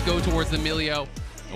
go towards the Milio.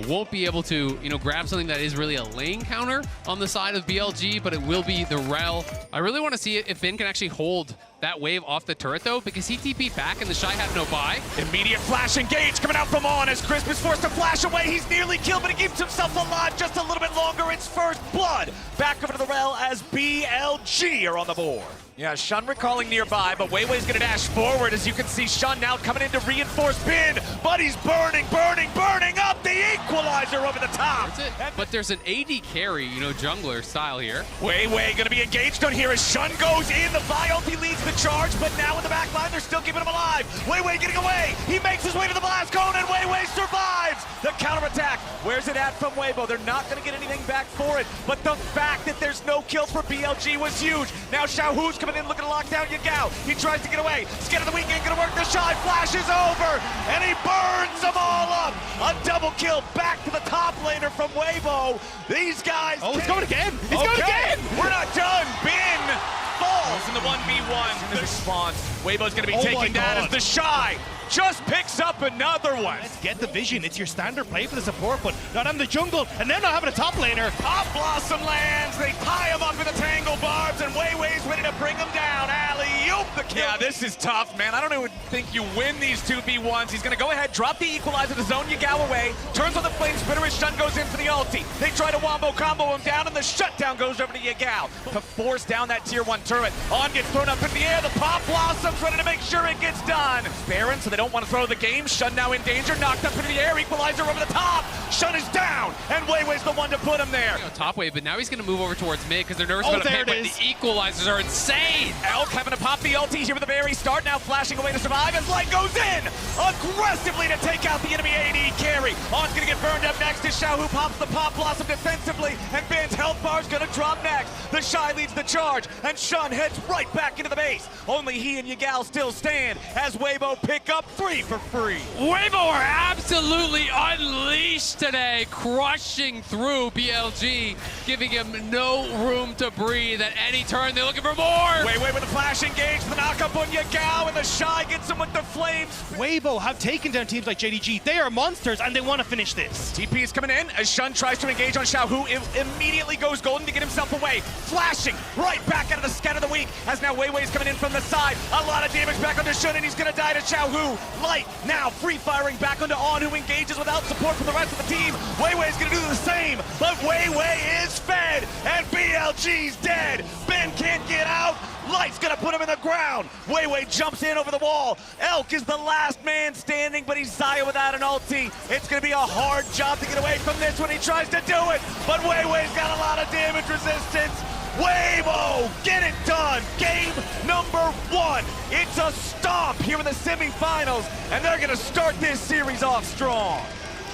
Won't be able to, grab something that is really a lane counter on the side of BLG, but it will be the rel. I really want to see if Finn can actually hold that wave off the turret, though, because he TP'd back and the Shy had no buy. Immediate flash engage coming out from On as Crisp is forced to flash away. He's nearly killed, but he keeps himself alive just a little bit longer. It's first blood. Back over to the rel as BLG are on the board. Yeah, Shun recalling nearby, but Weiwei's gonna dash forward. As you can see, Shun now coming in to reinforce Bin, but he's burning up the equalizer over the top. That's it. But there's an AD carry, jungler style here. Weiwei gonna be engaged on here as Shun goes in. The Vi ulti leads the charge, but now in the back line, they're still keeping him alive. Weiwei getting away. He makes his way to the blast cone, and Weiwei survives the counterattack. Where's it at from Weibo? They're not gonna get anything back for it, but the fact that there's no kill for BLG was huge. Now Xiaohu's coming in looking to lock down Yagao. He tries to get away. Skin of the weekend gonna work. The Shy flashes over, and he burns them all up. A double kill back to the top laner from Weibo. These guys. Oh, he's going again. He's going again. We're not done. Bin falls in the 1v1. The response. Weibo's gonna be taken down as the Shy just picks up another one. Let's get the vision. It's your standard play for the support, but not having the jungle, and then not having a top laner. Pop Blossom lands. They tie him up in the tangle barbs, and Weiwei's ready to bring him down. Alley-oop the kill. Yeah, this is tough, man. I don't even think you win these 2v1s. He's gonna go ahead, drop the equalizer to zone Yagao away, turns on the flame spitter as Shun goes in for the ulti. They try to wombo combo him down, and the shutdown goes over to Yagao to force down that tier 1 turret. On gets thrown up in the air. The Pop Blossom's ready to make sure it gets done. Baron, so they don't want to throw the game. Shun now in danger, knocked up into the air, equalizer over the top. Shun is down, and Weiwei's the one to put him there. Top wave, but now he's going to move over towards mid because they're nervous about a pick, but the equalizers are insane. Elk having to pop the ulti here with the very start, now flashing away to survive as Light goes in aggressively to take out the enemy AD carry. On's going to get burned up next as Xiaohu pops the Pop Blossom defensively, and Bin's health bar's going to drop next. The Shy leads the charge, and Shun heads right back into the base. Only he and Yagao still stand as Weibo pick up 3 for free. Weibo are absolutely unleashed today, crushing through BLG, giving him no room to breathe at any turn. They're looking for more. Weiwei with a flash engage, the knock up on Yagao, and the Shy gets him with the flames. Weibo have taken down teams like JDG. They are monsters, and they want to finish this. TP is coming in as Shun tries to engage on Xiaohu. It immediately goes golden to get himself away. Flashing right back out of the scan of the week as now Weiwei's coming in from the side. A lot of damage back onto Shun, and he's going to die to Xiaohu. Light now free firing back onto On, who engages without support from the rest of the team. Weiwei's going to do the same, but Weiwei is fed, and BLG's dead. Ben can't get out. Light's gonna put him in the ground. Weiwei jumps in over the wall. Elk is the last man standing, but he's Xayah without an ulti. It's gonna be a hard job to get away from this when he tries to do it, but Weiwei's got a lot of damage resistance. Weibo, get it done. Game number 1. It's a stomp here in the semifinals, and they're gonna start this series off strong.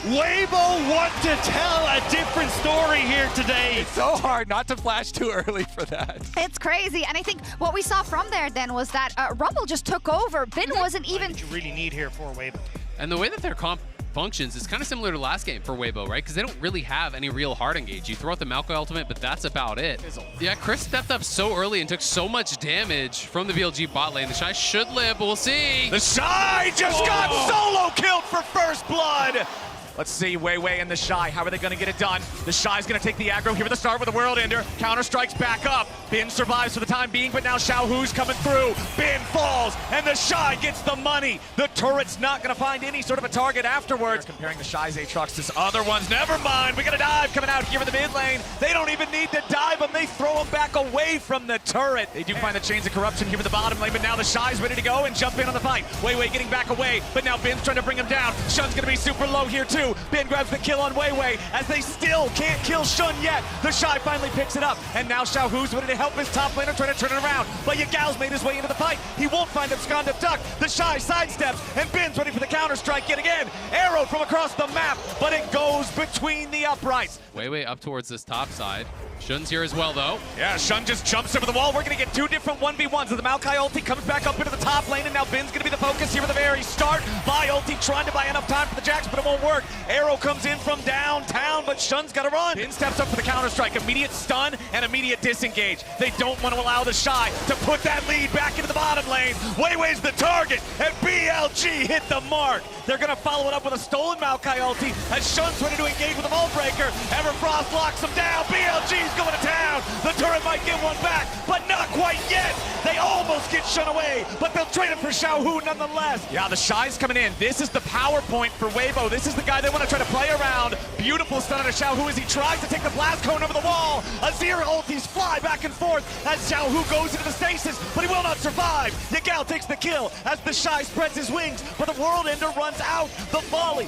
Weibo want to tell a different story here today. It's so hard not to flash too early for that. It's crazy, and I think what we saw from there then was that Rumble just took over. Bin wasn't even... What you really need here for Weibo. And the way that their comp functions is kind of similar to last game for Weibo, right? Because they don't really have any real hard engage. You throw out the Malco ultimate, but that's about it. Bizzle. Yeah, Chris stepped up so early and took so much damage from the BLG bot lane. The Shy should live, but we'll see. The Shy just got solo killed for first blood. Let's see, Weiwei and the Shy, how are they gonna get it done? The Shy's gonna take the aggro here at the start with the World Ender. Counter strikes back up. Bin survives for the time being, but now Xiaohu's coming through. Bin falls, and the Shy gets the money. The turret's not gonna find any sort of a target afterwards. Comparing the Shy's Aatrox to other ones. Never mind, we got a dive coming out here in the mid lane. They don't even need to dive him, they throw him back away from the turret. They do find the chains of corruption here in the bottom lane, but now the Shy's ready to go and jump in on the fight. Weiwei getting back away, but now Bin's trying to bring him down. Shun's gonna be super low here too. Bin grabs the kill on Weiwei as they still can't kill Shun yet. The Shy finally picks it up, and now Xiaohu's ready to help his top laner trying to turn it around. But Yagao's made his way into the fight. He won't find Abscond Duck. The Shy sidesteps, and Bin's ready for the counter strike yet again. Arrow from across the map, but it goes between the uprights. Weiwei up towards this top side. Shun's here as well, though. Yeah, Shun just jumps over the wall. We're going to get two different 1v1s. So the Maokai ulti comes back up into the top lane, and now Bin's going to be the focus here with the very start. Vi ulti trying to buy enough time for the Jax, but it won't work. Arrow comes in from downtown, but Shun's got to run. Bin steps up for the counter-strike. Immediate stun and immediate disengage. They don't want to allow the Shy to put that lead back into the bottom lane. Weiwei's the target, and BLG hit the mark. They're going to follow it up with a stolen Maokai ulti as Shun's ready to engage with a Vault Breaker. Everfrost locks him down. BLG's going to town. The turret might get one back, but not quite yet. They almost get Shun away, but they'll trade him for Xiaohu nonetheless. Yeah, the Shy's coming in. This is the power point for Weibo. This is the guy they want to try to play around. Beautiful stun on a Xiaohu as he tries to take the blast cone over the wall. Azir ultis fly back and forth as Xiaohu goes into the stasis, but he will not survive. Yagao takes the kill as the Shy spreads his wings, but the World Ender runs out. The volley.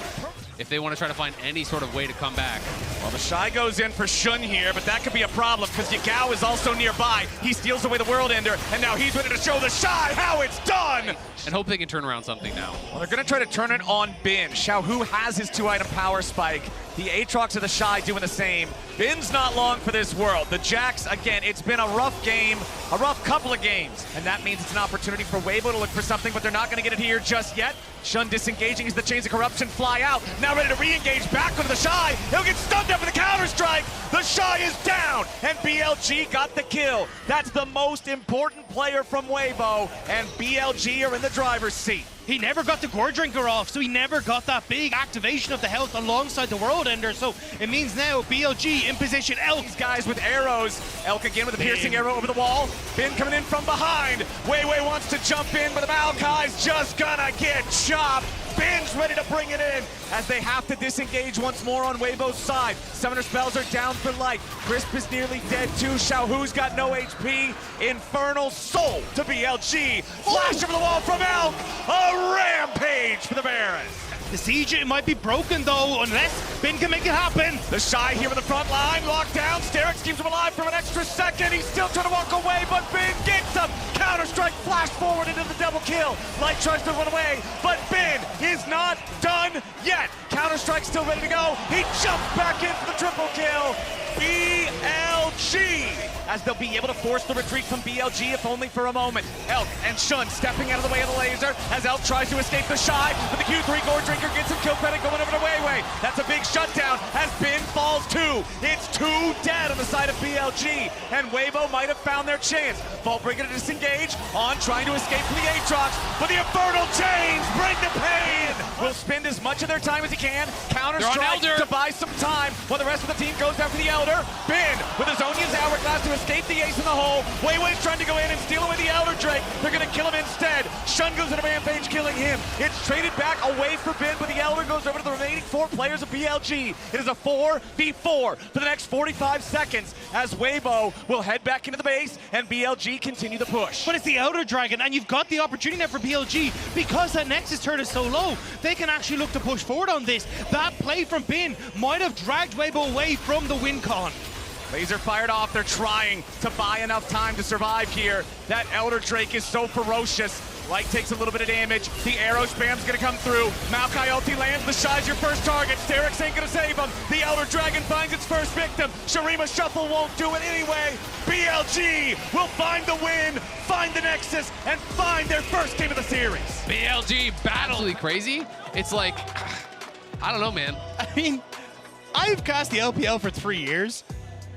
If they want to try to find any sort of way to come back. Well, the Shy goes in for Shun here, but that could be a problem because Yagao is also nearby. He steals away the World Ender, and now he's ready to show the Shy how it's done. And hope they can turn around something now. Well, they're going to try to turn it on Bin. Xiaohu has his 2-item power spike. The Aatrox of the Shy doing the same. Bin's not long for this world. The Jax, again, it's been a rough game, a rough couple of games, and that means it's an opportunity for Weibo to look for something, but they're not going to get it here just yet. Shun disengaging as the Chains of Corruption fly out. Now ready to re-engage back onto the Shy. He'll get stunned up with the counter-strike. The Shy is down, and BLG got the kill. That's the most important player from Weibo, and BLG are in the driver's seat. He never got the Gore Drinker off, so he never got that big activation of the health alongside the World Ender. So it means now BLG in position. Elk. These guys with arrows. Elk again with a piercing arrow over the wall. Bin coming in from behind. Weiwei wants to jump in, but the Maokai's just gonna get chopped. Bin's ready to bring it in as they have to disengage once more on Weibo's side. Summoner spells are down for life. Crisp is nearly dead too. Xiaohu's got no HP. Infernal Soul to BLG. Flash over the wall from Elk. A rampage for the Barons. The siege, it might be broken though, unless Bin can make it happen. The Shy here with the front line, locked down. Sterix keeps him alive for an extra second. He's still trying to walk away, but Bin gets him. Counter-strike, flash forward into the double kill. Light tries to run away, but Bin is not done yet. Counter-strike still ready to go. He jumps back in for the triple kill. BLG, as they'll be able to force the retreat from BLG, if only for a moment. Elk and Shun stepping out of the way of the laser as Elk tries to escape the Shy, but the Q3 Gore Drinker gets him. Kill Panic going over to Weiwei. That's a big shutdown as Bin falls too. It's 2 dead on the side of BLG, and Weibo might have found their chance. Vault Breaker to disengage, on trying to escape from the Aatrox, but the Infernal Chains bring the pain. Will spend as much of their time as he can. Counter-strike to buy some time while the rest of the team goes after the Elder. Bin with his Onya's Hourglass to escape the ace in the hole. Weiwei's trying to go in and steal away the Elder Drake. They're going to kill him instead. Shun goes into Rampage, killing him. It's traded back away for Bin, but the Elder goes over to the remaining 4 players of BLG. It is a 4v4 for the next 45 seconds as Weibo will head back into the base and BLG continue the push. But it's the Elder Dragon, and you've got the opportunity now for BLG because that Nexus turret is so low. They can actually look to push forward on this. That play from Bin might have dragged Weibo away from the win con. Laser fired off. They're trying to buy enough time to survive here. That Elder Drake is so ferocious. Light takes a little bit of damage. The arrow spam's gonna come through. Maokai ulti lands. The Shy's your first target. Sterix ain't gonna save him. The Elder Dragon finds its first victim. Shurima Shuffle won't do it anyway. BLG will find the win, find the Nexus, and find their first game of the series. BLG battle. Absolutely crazy. It's like, I don't know, man. I mean, I've cast the LPL for 3 years.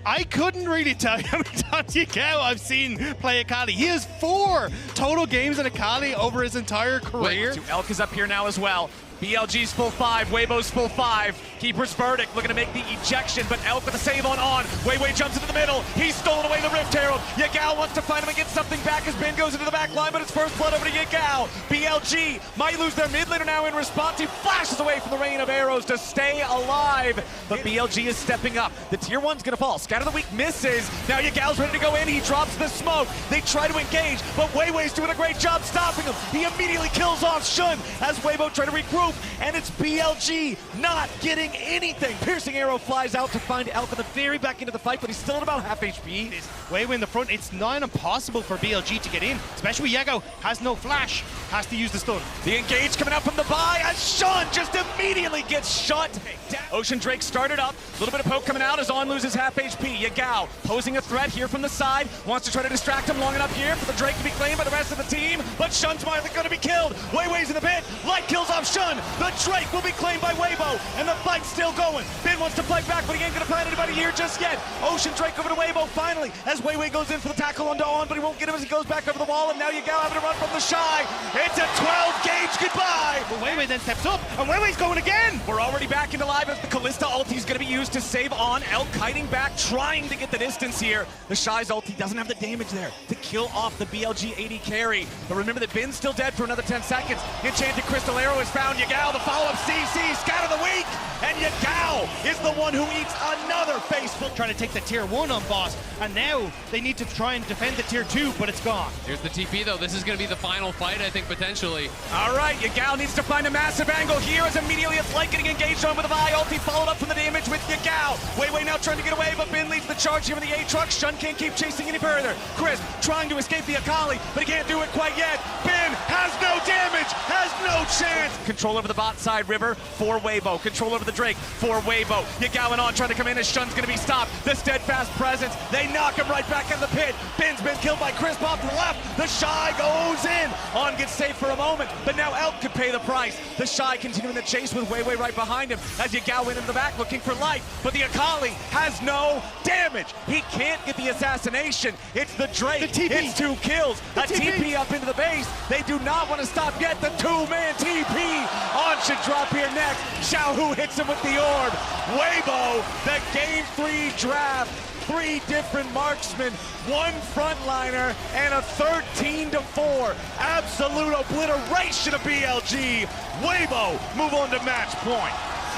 I couldn't really tell you how many times Yagao I've seen play Akali. He has 4 total games in Akali over his entire career. Elk is up here now as well. BLG's full 5, Weibo's full 5. Keeper's Verdict looking to make the ejection, but Elk with a save on. Weiwei jumps into the middle. He's stolen away the Rift Herald. Yagao wants to find him and get something back as Ben goes into the back line, but it's first blood over to Yagao. BLG might lose their mid laner now in response. He flashes away from the rain of arrows to stay alive, but BLG is stepping up. The tier 1's gonna fall. Scatter the Weak misses. Now Yagao's ready to go in. He drops the smoke. They try to engage, but Weiwei's doing a great job stopping him. He immediately kills off Shun as Weibo try to regroup. roof, and it's BLG not getting anything. Piercing arrow flies out to find Elk at the very back into the fight, but he's still at about half HP. Way in the front, it's not impossible for BLG to get in, especially Yago has no flash, has to use the stun. The engage coming out from the buy as Sean just immediately gets shut down. Ocean Drake started up, a little bit of poke coming out as On loses half HP. Yagao posing a threat here from the side, wants to try to distract him long enough here for the Drake to be claimed by the rest of the team, but Shun's finally going to be killed. Weiwei's in the pit, Light kills off Shun. The Drake will be claimed by Weibo, and the fight's still going. Bin wants to fight back, but he ain't going to find anybody here just yet. Ocean Drake over to Weibo finally, as Weiwei goes in for the tackle onto On, but he won't get him as he goes back over the wall, and now Yagao having to run from the Shy. It's a 12-gauge goodbye. But Weiwei then steps up, and Weiwei's going again. We're already back into live as the Callista ulti is going to be used to save On. Elk kiting back, trying to get the distance here. The Shy's ulti doesn't have the damage there to kill off the BLG AD carry. But remember that Bin's still dead for another 10 seconds. Enchanted Crystal Arrow is found. Yagao, the follow-up CC, scatter the weak. And Yagao is the one who eats another face full. Trying to take the tier 1 on boss, and now they need to try and defend the tier 2, but it's gone. Here's the TP though. This is going to be the final fight, I think, potentially. All right, Yagao needs to find a massive angle here as immediately it's Light getting engaged on with a Vi ulti, followed up from the damage with Yagao. Weiwei now trying to get away, but Bin leads the charge here with the A-Truck. Shun can't keep chasing any further. Chris trying to escape the Akali, but he can't do it quite yet. Bin has no damage, has no chance. Control over the bot side River for Weibo. Control over the Drake for Weibo. Yagao and On trying to come in as Shun's going to be stopped. The steadfast presence, they knock him right back in the pit. Bin's been killed by Chris off to the left. The Shy goes in. On gets safe for a moment, but now Elk could pay the price. The Shy continuing the chase with Weiwei right behind him as Yagao went into the back looking for Light, but the Akali has no damage. He can't get the assassination. It's the Drake. The TP. It's 2 kills. A TP up into the base. They do not want to stop yet. The 2-man TP. On should drop here next. Xiaohu hits him with the orb. Weibo, the game 3 draft. 3 different marksmen, 1 frontliner, and a 13-4. Absolute obliteration of BLG. Weibo move on to match point.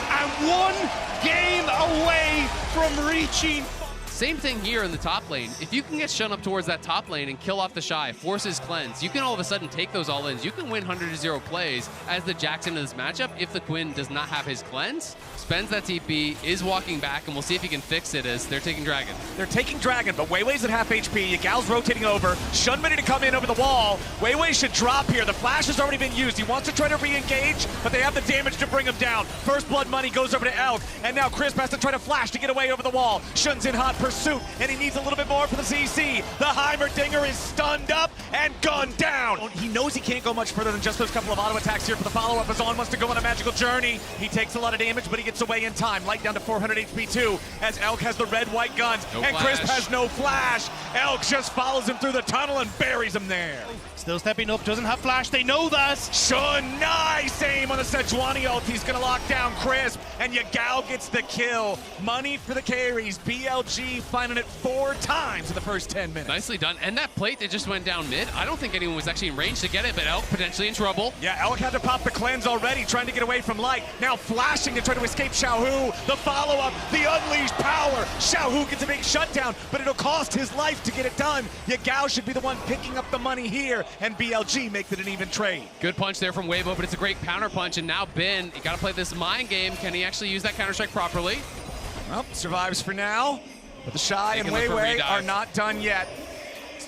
And 1 game away from reaching. Same thing here in the top lane. If you can get Shun up towards that top lane and kill off the Shy, force his cleanse, you can all of a sudden take those all-ins. You can win 100-0 plays as the Jackson in this matchup if the Quinn does not have his cleanse. Spends that TP, is walking back, and we'll see if he can fix it as they're taking Dragon. They're taking Dragon, but Weiwei's at half HP. Yagao's rotating over. Shun ready to come in over the wall. Weiwei should drop here. The flash has already been used. He wants to try to re-engage, but they have the damage to bring him down. First blood money goes over to Elk, and now Chris has to try to flash to get away over the wall. Shun's in hot pursuit, and he needs a little bit more for the CC. The Heimerdinger is stunned up and gunned down. He knows he can't go much further than just those couple of auto attacks here for the follow-up as On wants to go on a magical journey. He takes a lot of damage, but he gets away in time. Light down to 400 HP too, as Elk has the red-white guns, No and flash. Crisp has no flash. Elk just follows him through the tunnel and buries him there. Still stepping up, doesn't have flash, they know that. Shun, nice aim on the Sejuani ult. He's gonna lock down Crisp, and Yagao gets the kill. Money for the carries. BLG finding it 4 times in the first 10 minutes. Nicely done. And that plate that just went down mid, I don't think anyone was actually in range to get it, but Elk potentially in trouble. Yeah, Elk had to pop the cleanse already, trying to get away from Light. Now flashing to try to escape Xiaohu. The follow-up, the unleashed power. Xiaohu gets a big shutdown, but it'll cost his life to get it done. Yagao should be the one picking up the money here, and BLG makes it an even trade. Good punch there from Weibo, but it's a great counter punch, and now Bin, you gotta play this mind game. Can he actually use that counter strike properly? Well, survives for now, but the Shy He and can look for Weiwei redive. are not done yet.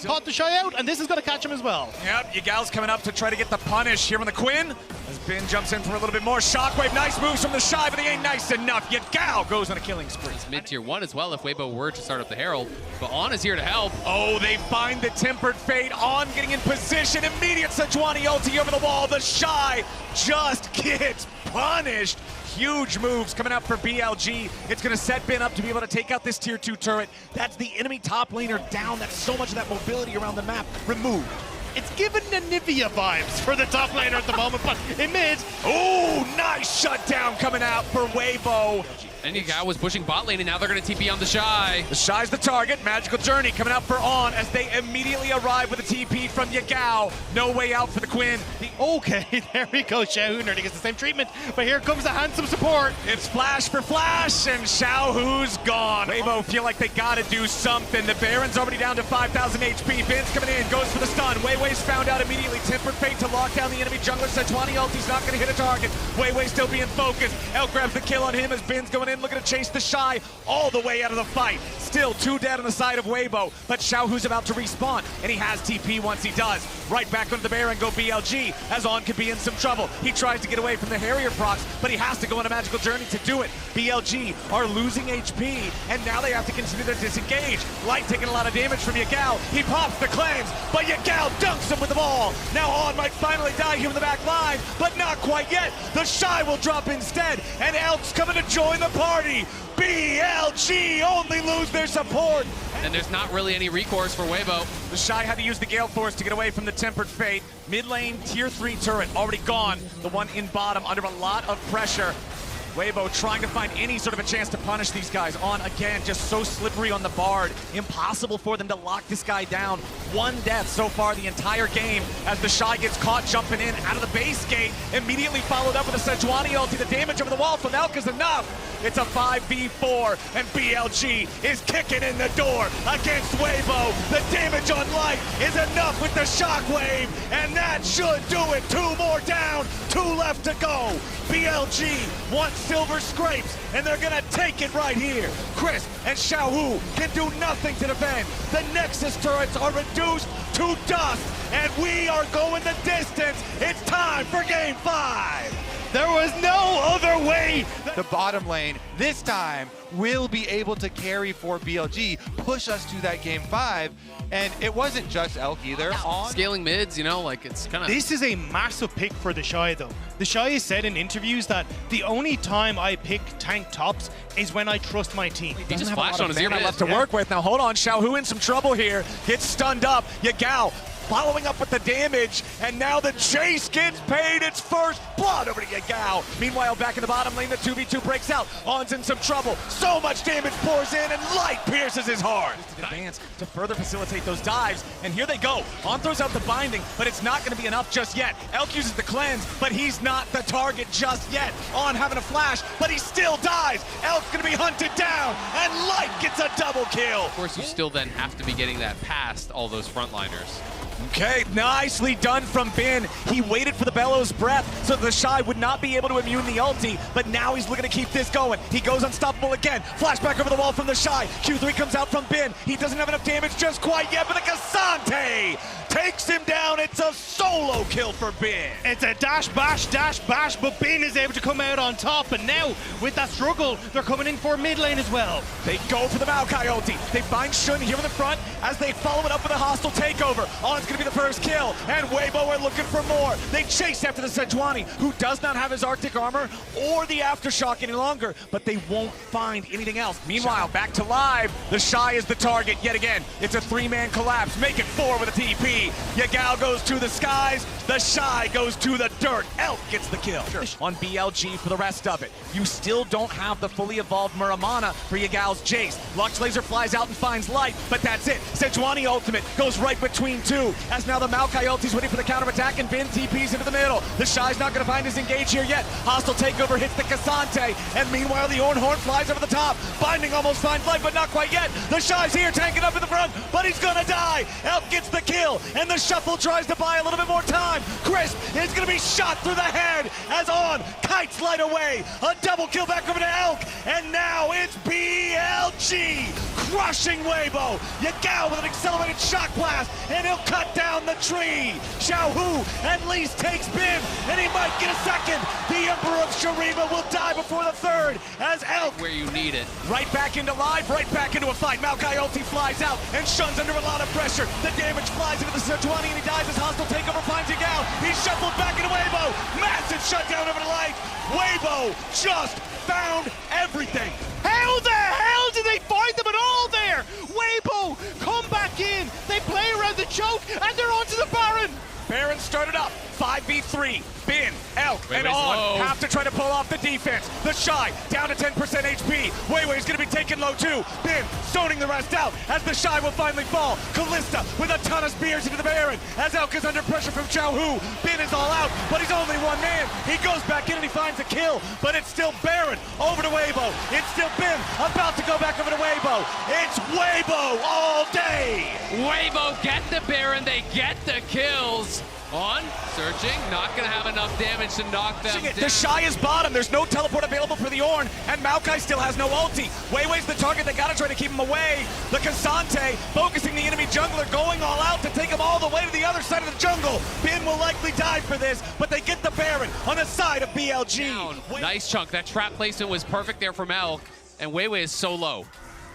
Caught the Shy out, and this is going to catch him as well. Yep, Yagao's coming up to try to get the punish here on the Quinn. As Bin jumps in for a little bit more shockwave. Nice moves from the Shy, but he ain't nice enough. Yagao goes on a killing spree. It's mid-tier 1 as well if Weibo were to start up the Herald, but On is here to help. Oh, they find the Tempered Fate. On getting in position. Immediate Sejuani ulti over the wall. The Shy just gets punished. Huge moves coming out for BLG. It's going to set Bin up to be able to take out this tier 2 turret. That's the enemy top laner down. That's so much of that mobility around the map removed. It's giving the Nivea vibes for the top laner at the moment, but in mid, Oh, nice shutdown coming out for Weibo. And Yagao was pushing bot lane, and now they're going to TP on the Shy. The Shy's the target. Magical Journey coming out for On as they immediately arrive with a TP from Yagao. No way out for the Quinn. Okay, there we go. Xiaohu nearly gets the same treatment, but here comes the handsome support. It's flash for flash, and Xiaohu's gone. Weibo feel like they gotta do something. The Baron's already down to 5,000 HP. Bin's coming in, goes for the stun. Weiwei's found out immediately. Tempered Fate to lock down the enemy jungler. Sejuani ulti's not gonna hit a target. Weiwei still being focused. Elk grabs the kill on him as Bin's going in, looking to chase the Shy all the way out of the fight. Still 2 dead on the side of Weibo, but Xiaohu's about to respawn, and he has TP once he does. Right back onto the Baron go BLG, as On could be in some trouble. He tries to get away from the Harrier procs, but he has to go on a Magical Journey to do it. BLG are losing HP, and now they have to continue to disengage. Light taking a lot of damage from Yagao. He pops the cleanse, but Yagao dunks him with the ball. Now On might finally die here in the back line, but not quite yet. The Shy will drop instead, and Elk's coming to join the party. BLG only lose their support. And there's not really any recourse for Weibo. The Shy had to use the Gale Force to get away from the Tempered Fate. Mid lane, tier 3 turret already gone. The one in bottom under a lot of pressure. Weibo trying to find any sort of a chance to punish these guys. On again, just so slippery on the Bard. Impossible for them to lock this guy down. 1 death so far the entire game as the Shy gets caught jumping in out of the base gate. Immediately followed up with a Sejuani ulti. The damage over the wall from Elk is enough. It's a 5v4 and BLG is kicking in the door against Weibo. The damage on Light is enough with the shockwave, and that should do it. 2 more down, 2 left to go. BLG wants silver scrapes, and they're gonna take it right here. Chris and Xiaohu can do nothing to defend. The Nexus turrets are reduced to dust, and we are going the distance. It's time for Game 5. There was no other way. The bottom lane, this time, will be able to carry for BLG, push us to that Game 5. And it wasn't just Elk either. On Scaling mids, you know, like it's kind of... This is a massive pick for the Shy, though. The Shy has said in interviews that the only time I pick tank tops is when I trust my team. He just flashed on his ear left to work with. Now hold on, Xiaohu in some trouble here. Gets stunned up. Yagao following up with the damage, and now the chase gets paid its first blood over to Yagao. Meanwhile, back in the bottom lane, the 2v2 breaks out. On's in some trouble. So much damage pours in, and Light pierces his heart. Advance to further facilitate those dives, and here they go. On throws out the binding, but it's not going to be enough just yet. Elk uses the cleanse, but he's not the target just yet. On having a flash, but he still dies. Elk's going to be hunted down, and Light gets a double kill. Of course, you still then have to be getting that past all those frontliners. Okay, nicely done from Bin. He waited for the Bellows Breath so the Shy would not be able to immune the ulti, but now he's looking to keep this going. He goes unstoppable again. Flashback over the wall from the Shy. Q3 comes out from Bin. He doesn't have enough damage just quite yet, but the Cassante takes him down. It's a solo kill for Bin. It's a dash, bash, but Bin is able to come out on top, and now, with that struggle, they're coming in for mid lane as well. They go for the Maokai ulti. They find Shun here in the front as they follow it up with a hostile takeover. On's gonna be the first kill, and Weibo are looking for more. They chase after the Sejuani, who does not have his Arctic armor or the Aftershock any longer, but they won't find anything else. Meanwhile, back to live, the Shy is the target yet again. It's a 3-man collapse. Make it 4 with a TP. Yagao goes to the skies, the Shy goes to the dirt. Elk gets the kill. On BLG for the rest of it. You still don't have the fully evolved Muramana for Yagao's Jace. Lux Laser flies out and finds Light, but that's it. Sejuani ultimate goes right between 2, as now the Maokai ulti's waiting for the counterattack, and Bin TP's into the middle. The Shy's not going to find his engage here yet. Hostile takeover hits the Cassante, and meanwhile the Ornhorn flies over the top. Binding almost finds Light, but not quite yet. The Shy's here tanking up in the front, but he's going to die. Elk gets the kill, and the Shuffle tries to buy a little bit more time. Crisp is going to be shot through the head as On kites Light away. A double kill back over to Elk, and now it's BLG crushing Weibo. Yagao with an accelerated shock blast, and he'll cut down the tree. Xiaohu at least takes Bin, and he might get a second. The Emperor of Shurima will die before the third as Elk Where you need it. right back into live, right back into a fight. Maokai ulti flies out, and Shun's under a lot of pressure. The damage flies into the Sejuani, and he dies as hostile takeover finds Yagao. He's shuffled back into Weibo. Massive shutdown over the Light. Weibo just found everything. How the hell did they find them at all there? Weibo come back in. They play around the choke, and they're onto the Baron. Baron started up. 5v3. Bin, Elk, and Weiwei's On low. have to try to pull off the defense. The Shy down to 10% HP. Weiwei's going to be taken low too. Bin zoning the rest out as the Shy will finally fall. Callista with a ton of spears into the Baron as Elk is under pressure from Xiaohu. Bin is all out, but he's only one man. He goes back in and he finds a kill, but it's still Baron over to Weibo. It's still Bin about to go back over to Weibo. It's Weibo all day. Weibo get the Baron, they get the kills. On, searching, not gonna have enough damage to knock them down. The Shy is bottom, there's no teleport available for the Ornn, and Maokai still has no ulti. Weiwei's the target, they gotta try to keep him away. The Cassante focusing the enemy jungler, going all out to take him all the way to the other side of the jungle. Bin will likely die for this, but they get the Baron on the side of BLG. Nice chunk, that trap placement was perfect there from Elk, and Weiwei is so low.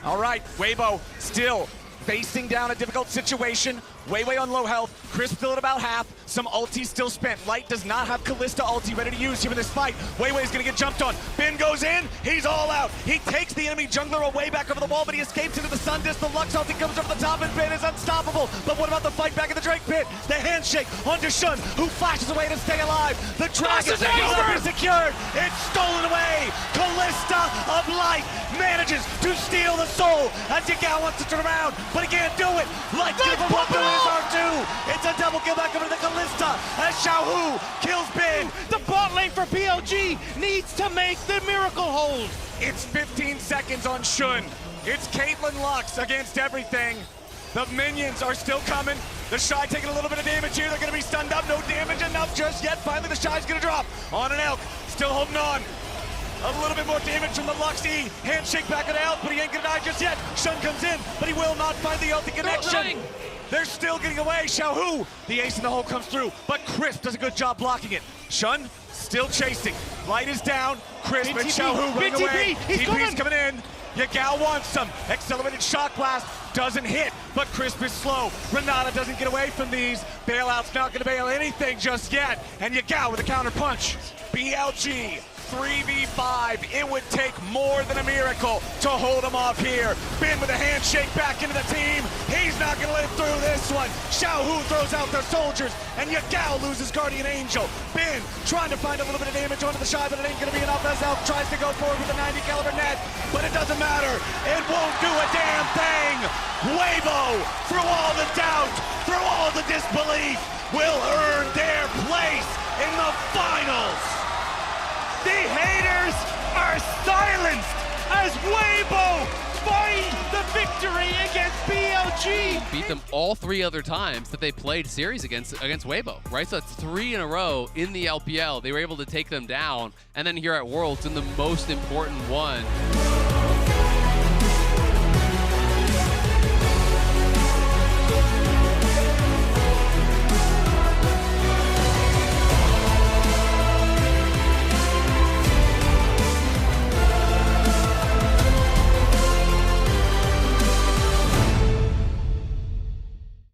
All right, Weibo still facing down a difficult situation. Weiwei on low health, Chris still at about half, some ulti still spent. Light does not have Callista ulti ready to use here in this fight. Weiwei's gonna get jumped on. Bin goes in, he's all out. He takes the enemy jungler away back over the wall, but he escapes into the sun disc. The Lux ulti comes over the top and Bin is unstoppable. But what about the fight back in the Drake pit? The handshake onto Shun, who flashes away to stay alive. The dragon is secured. It's stolen away. Callista of Light manages to steal the soul as Yagao wants to turn around, but he can't do it. Light's gonna go up to his R2. It's a double kill back over to the Callista as Xiaohu kills Bin. The bot lane for BLG needs to make the miracle hold. It's 15 seconds on Shun. It's Caitlyn Lux against everything. The minions are still coming. The Shy taking a little bit of damage here. They're gonna be stunned up. No damage enough just yet. Finally, the Shy's gonna drop. On an Elk, still holding on. A little bit more damage from the Luxy. Handshake back at Elk, but he ain't gonna die just yet. Shun comes in, but he will not find the ulti connection. They're still getting away. Xiaohu, the ace in the hole comes through, but Crisp does a good job blocking it. Shun still chasing. Light is down. Crisp and Xiaohu running away. TP's coming in. Yagao wants some. Accelerated shock blast doesn't hit, but Crisp is slow. Renata doesn't get away from these. Bailout's not gonna bail anything just yet. And Yagao with a counter punch. BLG 3v5. It would take more than a miracle to hold him off here. Bin with a handshake back into the team. He's not gonna live through this one. Xiaohu throws out their soldiers, and Yagao loses Guardian Angel. Bin trying to find a little bit of damage onto the Shy, but it ain't gonna be enough as Elk tries to go forward with a 90 caliber net, but it doesn't matter. It won't do a damn thing. Weibo, through all the doubt, through all the disbelief, will earn their place in the finals. The haters are silenced as Weibo find the victory against BLG. Beat them all 3 other times that they played series against Weibo, right? So that's 3 in a row in the LPL. They were able to take them down, and then here at Worlds in the most important one.